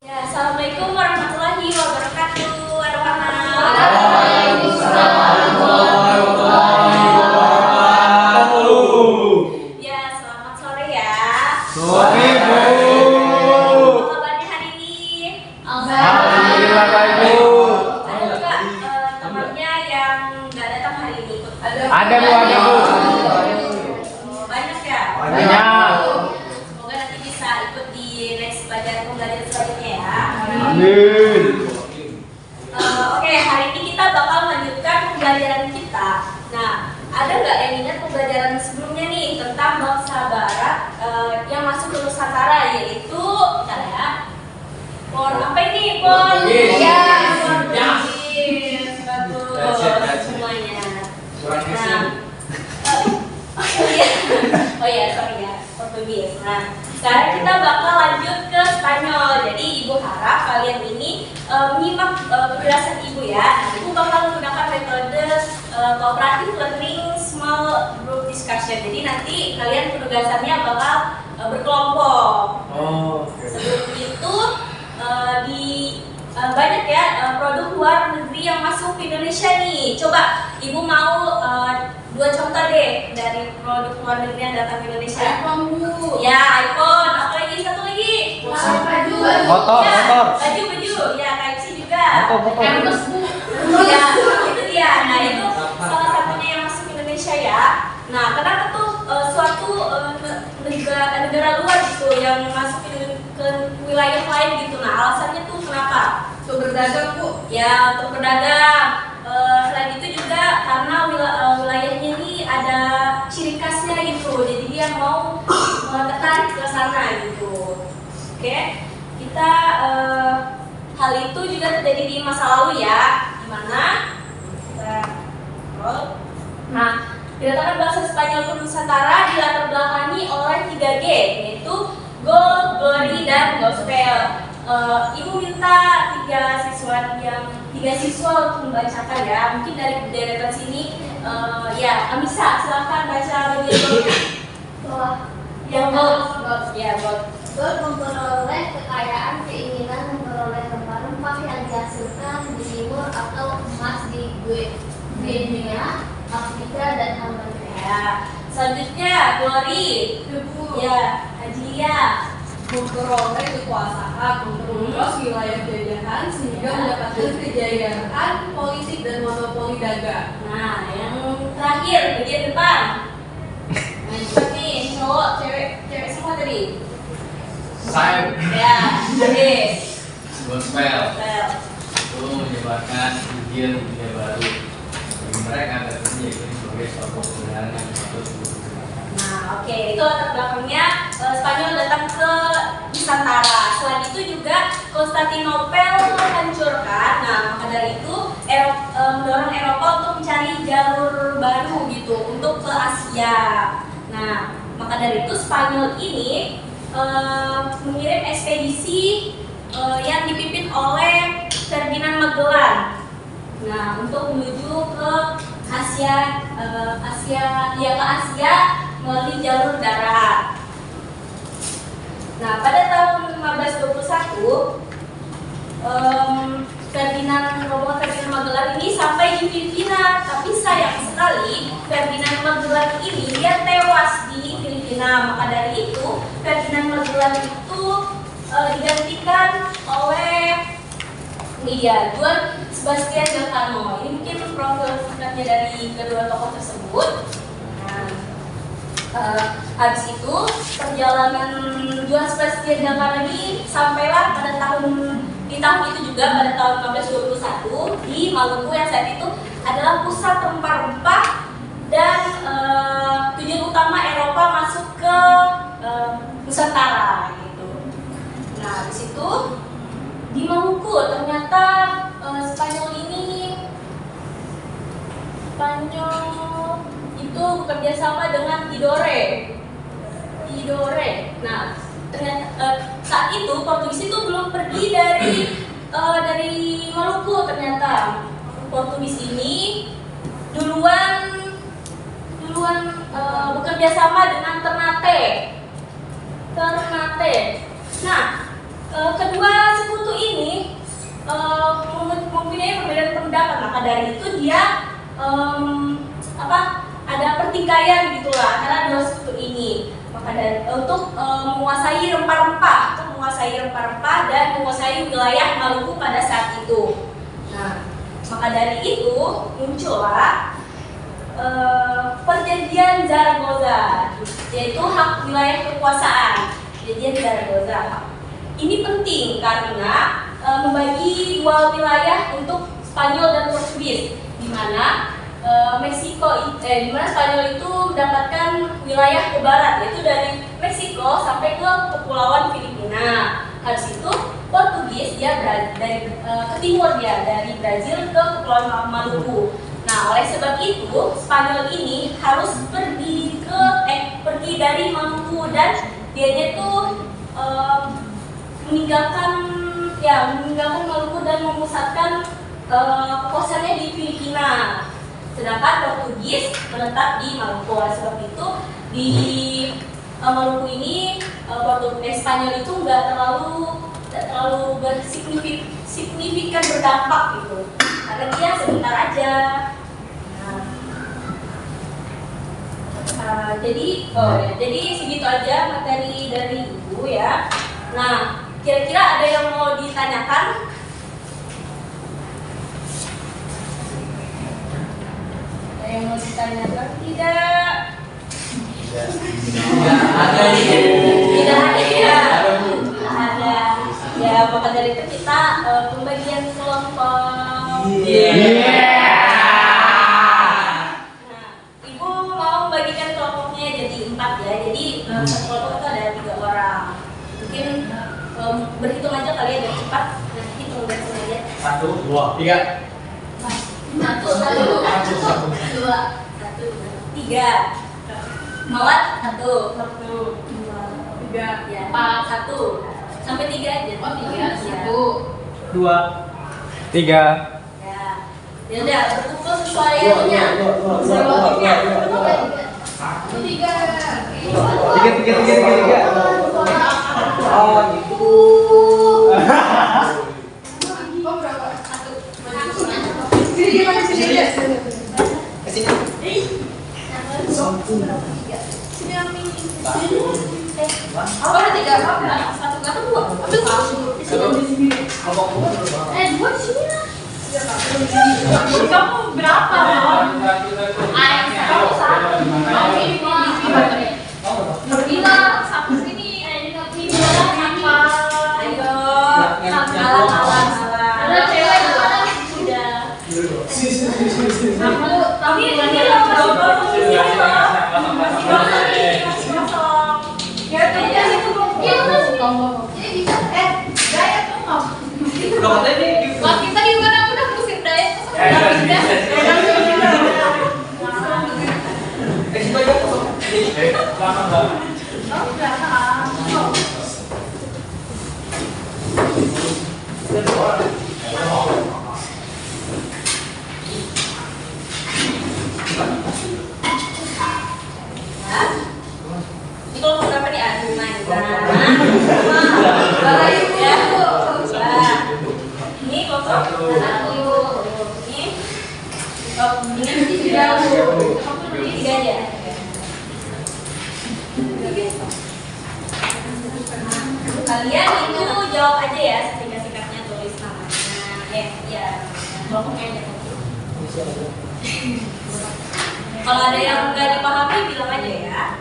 Ya, Assalamualaikum warahmatullahi wabarakatuh. Anak-anak. Waalaikumsalam warahmatullahi wabarakatuh. Ya, selamat sore ya. Sore, Bu. Apa kabarnya hari ini? Alhamdulillah baik, Bu. Ada juga temannya yang nggak datang hari ini. Ada, Bu, ada, Bu. Banyak ya? Banyak. Semoga nanti bisa ikut di next pelajaran pembelajaran selanjutnya ya. Amin. Oke, hari ini kita bakal melanjutkan pembelajaran kita. Nah, ada nggak yang ingat pembelajaran sebelumnya nih tentang bangsa Barat yang masuk ke Nusantara, yaitu bentar ya. Pon apa ini? Pon Portugis. ya, Ya. Portugis. Bagus That's it. semuanya. Surat Nah, kecil. oh ya, sorry ya, Portugis. Nah, sekarang kita bakal lanjut ke Spanyol. Jadi Ibu harap kalian ini menyimak penjelasan Ibu ya. Nah, Ibu bakal menggunakan metode cooperative learning small group discussion. Jadi nanti kalian penugasannya bakal berkelompok. Oh. Sebelum itu banyak ya produk luar negeri yang masuk ke Indonesia nih. Coba Ibu mau dua contoh deh dari produk luar negeri yang datang ke Indonesia. iPhone, Bu. Ya, iPhone. Apa lagi? Satu lagi. Baju. Motor, Ya, motor. baju. Ya, Type C juga. Motor. Hermes, Bu. Ya, itu dia. Nah, itu salah satunya yang masuk ke Indonesia ya. Nah, kenapa tuh suatu negara luar gitu yang masuk ke wilayah lain gitu. Nah, alasannya tuh kenapa? Sumber dagang, Bu. Ya, untuk berdagang. Selain itu juga karena wilayahnya ini ada ciri khasnya gitu. Jadi dia mau tertarik ke sana gitu. Oke, kita hal itu juga terjadi di masa lalu ya. Dimana kita scroll. Nah, kedatangan bangsa Spanyol ke Nusantara dilatar belakangi oleh 3G, yaitu Gold, Glory, dan Gospel. Ibu minta tiga siswa untuk membacakan ya. Mungkin dari deretan sini ya bisa silakan baca bagian yang Gold. Ya, Gold. Gold memperoleh kekayaan, keinginan memperoleh rempah-rempah yang dihasilkan di timur atau emas di Guinea, Afrika, dan Amerika. Ya. Selanjutnya Glory. Bu. Ya, Ajilia. Memperoleh kekuasaan, memperluas wilayah jajahan sehingga mendapatkan kejayaan politik dan monopoli dagang. Nah, yang terakhir bagian depan. Nah, cepat nih, cowok, cewek semua tadi. Saya Ya, jadi Gospel well. itu menyebarkan Injil dunia baru bagi mereka tentunya itu sebagai suatu kebenaran yang harus dipergunakan. Nah, oke, itu latar belakangnya Spanyol datang ke Nusantara. Selain itu juga Konstantinopel hancurkan. Nah, maka dari itu mendorong Eropa untuk mencari jalur baru gitu untuk ke Asia. Nah, maka dari itu Spanyol ini mengirim ekspedisi yang dipimpin oleh Ferdinand Magellan. Nah, untuk menuju ke Asia melalui jalur darat. Nah, pada tahun 1521 Rombongan Ferdinand Magellan ini sampai di Filipina, tapi sayang sekali Ferdinand Magellan ini dia tewas di Filipina. Maka dari itu Ferdinand Magellan itu digantikan oleh Juan Sebastian Elcano. Ini mungkin profil singkatnya dari kedua tokoh tersebut. Habis itu perjalanan Juan Sebastian Elcano ini sampailah di tahun itu juga pada tahun 1521 di Maluku yang saat itu adalah pusat rempah-rempah dan tujuan utama Eropa masuk ke Nusantara gitu. Nah, di situ di Maluku ternyata Spanyol itu bekerja sama dengan Tidore. Nah, ternyata saat itu Portugis itu belum pergi dari Maluku. Ternyata Portugis ini duluan bekerja sama dengan Ternate. Nah, kedua sekutu mempunyai perbedaan pendapat, maka dari itu dia ada pertikaian gitulah antara dua suku ini. Maka dari untuk menguasai rempah-rempah dan menguasai wilayah Maluku pada saat itu. Nah, maka dari itu muncullah Perjanjian Zaragoza, yaitu hak wilayah kekuasaan. Perjanjian Zaragoza. Ini penting karena membagi dua wilayah untuk Spanyol dan Portugis, di mana di mana Spanyol itu mendapatkan wilayah ke barat, yaitu dari Meksiko sampai ke Kepulauan Filipina. Habis itu Portugis dia ke timur, dia dari Brazil ke Kepulauan Maluku. Nah, oleh sebab itu Spanyol ini harus pergi dari Maluku dan dia itu meninggalkan Maluku dan memusatkan kekuasaannya di Filipina. Sedangkan Portugis menetap di Maluku. Oleh sebab itu di Maluku ini Spanyol itu nggak terlalu signifikan berdampak gitu. Karena dia sebentar aja. Jadi segitu aja materi dari Ibu ya. Nah, kira-kira ada yang mau ditanyakan? Ada yang mau ditanyakan? Tidak. Tidak ada ya. Ada. Ya, maka dari itu kita pembagian kelompok. Ibu mau membagikan kelompoknya jadi 4 ya. Jadi satu kelompok itu ada 3 orang. Mungkin berhitung aja kali ya biar cepat. Nah, hitung aja. 1, 2, 3. 1, 2, 3. Mawat 1, 2, 3, 4, 1. Sampai 3 aja. Oh, 3, 1, 2, 3. Ya udah, berkumpul sesuai itunya. Sesuai waktunya. 3. Oh, gitu. Oh, berapa? 1. Sini aja. Sini. Sini ambil. Apa ada 3? Satu atau 2? Ambil 1. Di sini. 2 di sini lah. Kamu berapa? Kamu 1. Bila 1 sini. Ayo. Salah. Ada cewek udah. Tapi ini loh berapa posisi loh. Kita juga udah musik diet. Ini kalau berapa nih adunan? Ini kosong 1. Ini 3 aja. Kalian itu jawab aja ya, singkat-singkatnya tulis namanya. Ya, kelompoknya aja. Kalau ada yang nggak dipahami bilang aja ya.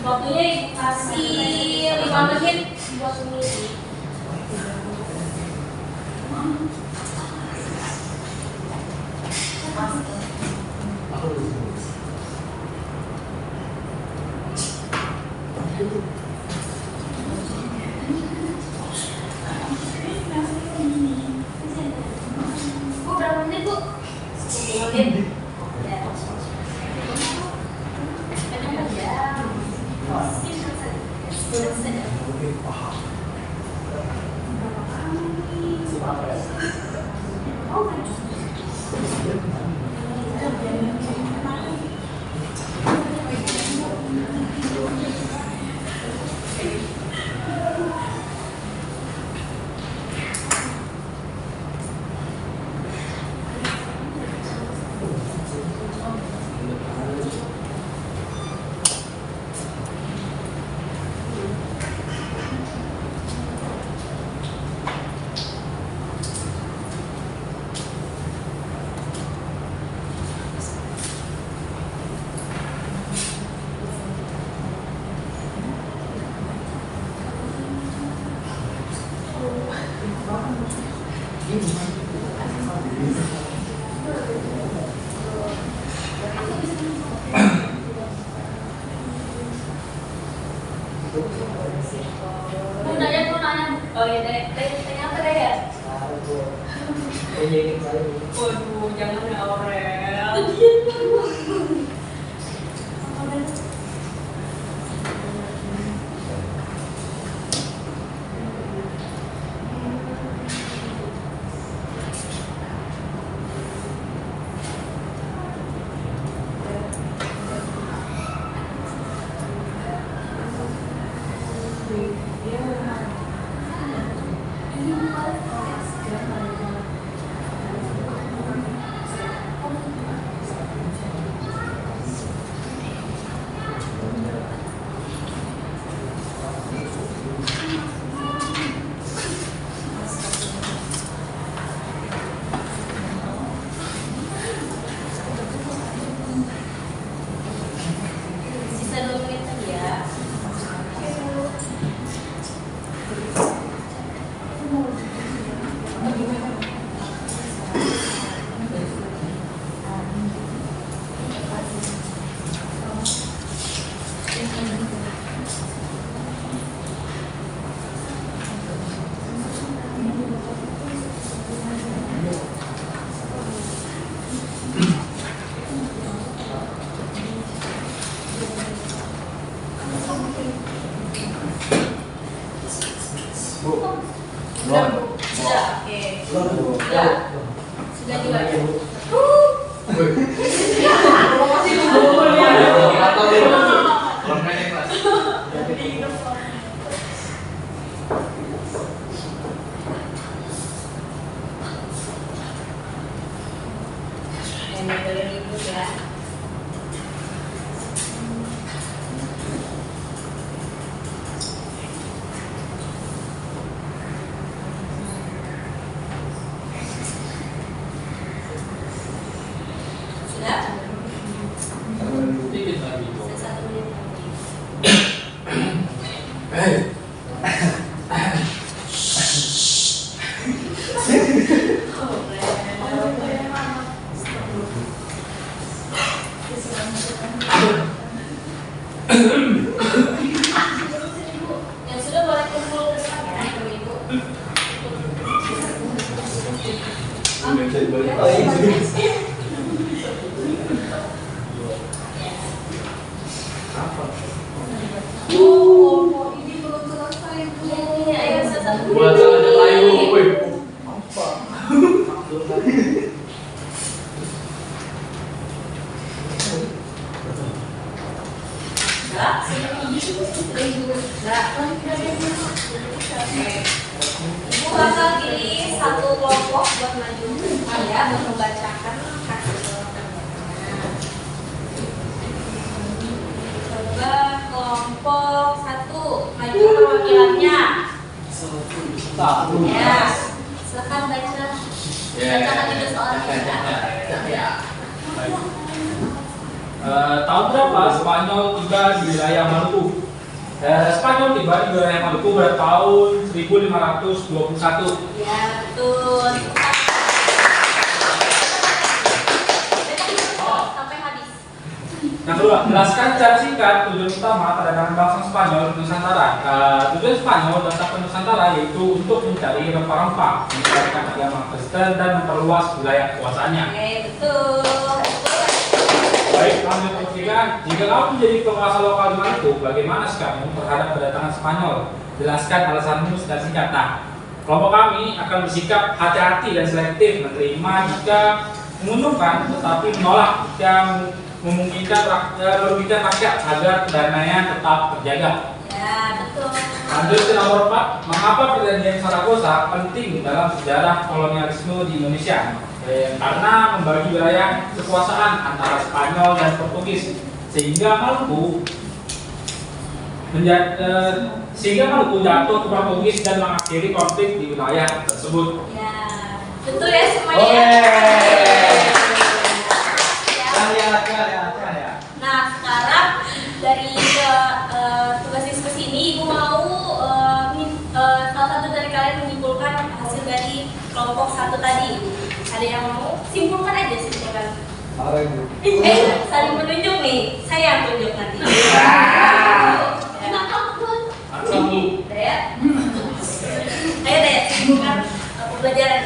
Waktunya kasih 5 menit buat mengisi. Bu, berapa menit, Bu? 10 menit. Waduh, jangan ya Aurel. Sisa 2 menit lagi ya. Sudah, oke. Sudah juga. Ini boleh ribut ya. Sudah? Dikit lagi kok. Sudah 1 menit lagi. Yang sudah boleh kumpul ke depan ya, Ibu-ibu. Oh, ini belum selesai Bu. Iya, ayo satu Buat aja layu, woi. Enggak? Enggak. Ibu bakal pilih satu kelompok buat maju ke depan ya, buat membacakan hasil pertanyaannya. Coba kelompok 1 maju perwakilannya. Ya, silakan baca. Bacakan itu soalnya. Ya. Tahun berapa Spanyol tiba di wilayah Maluku? Spanyol tiba di wilayah Maluku pada tahun 1521. Ya, betul. Sampai habis. Yang kedua, jelaskan secara singkat tujuan utama perdagangan bangsa Spanyol di Nusantara. Tujuan Spanyol datang ke Nusantara yaitu untuk mencari rempah-rempah, menyebarkan agama Kristen dan memperluas wilayah kekuasaannya. Oke, betul. Baik, lanjut ke ketiga. Jika kamu menjadi penguasa lokal di Maluku, bagaimana sikapmu terhadap kedatangan Spanyol? Jelaskan alasanmu secara singkat. Nah, kelompok kami akan bersikap hati-hati dan selektif, menerima jika menguntungkan, tetapi menolak jika memungkinkan merugikan rakyat agar perdamaian tetap terjaga. Ya, betul. Lanjut ke nomor 4. Mengapa perjanjian Saragossa penting dalam sejarah kolonialisme di Indonesia? Karena membagi wilayah kekuasaan antara Spanyol dan Portugis, sehingga Maluku jatuh ke Portugis dan mengakhiri konflik di wilayah tersebut. Ya, betul ya semuanya. Ya. Nah, sekarang dari tugas diskusi ini, Ibu mau salah satu dari kalian menyimpulkan hasil dari kelompok 1 tadi. Ada yang mau? Simpulkan aja, simpulkan. Saling menunjuk nih. Saya yang tunjuk nanti. Udah ya? Ayo deh, simpulkan pembelajaran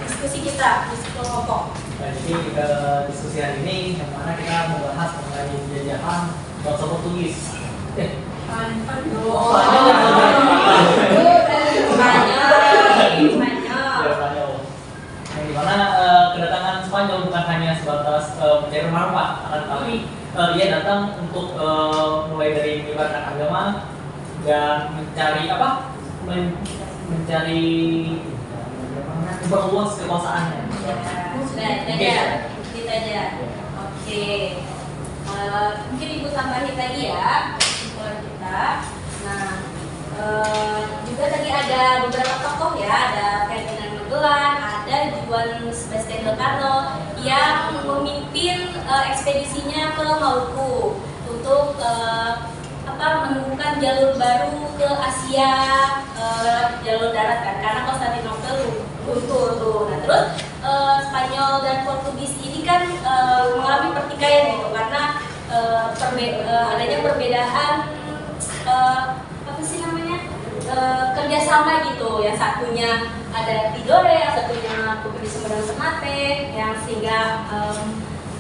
diskusi kita kita di kelompok? Nah, jadi diskusi hari ini yang mana kita membahas mengenai penjajahan bangsa Portugis. Spanyol. Yang dimana kedatangan Spanyol bukan hanya sebatas mencari manfaat, akan tetapi ia datang untuk mulai dari menyebarkan agama dan mencari mencari memperluas kekuasaannya. Sudah, itu aja. Oke. Mungkin Ibu tambahin lagi ya kalau kita. Nah, juga tadi ada beberapa tokoh ya, ada Ferdinand Magellan, ada Juan Sebastian Elcano yang memimpin ekspedisinya ke Maluku untuk menemukan jalur baru ke Asia lewat jalur darat kan, karena Konstantinopel runtuh tuh. Nah terus Spanyol dan Portugis ini kan mengalami pertikaian gitu karena adanya perbedaan kerjasama gitu. Yang satunya ada Tidore, yang satunya bekerja sama dengan Ternate, yang sehingga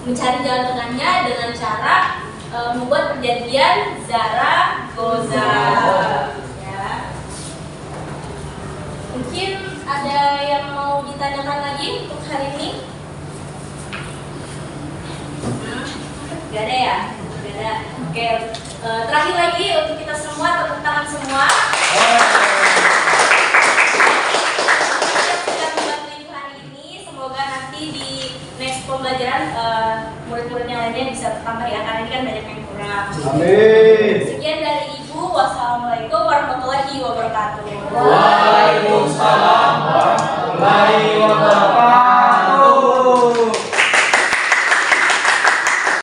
mencari jalan tengahnya dengan cara membuat perjanjian Zaragoza. Ya. Mungkin ada yang mau ditanyakan lagi untuk hari ini? Gak ada ya? Gak ada. Oke. Terakhir lagi untuk kita semua, tepuk tangan semua. Yang sudah membantu Ibu hari ini, semoga nanti di next pembelajaran murid-murid yang lainnya bisa bertambah ya, karena ini kan banyak yang kurang. Amin. Sekian dari Ibu. Wassalamualaikum warahmatullahi wabarakatuh. Waalaikumsalam warahmatullahi wabarakatuh.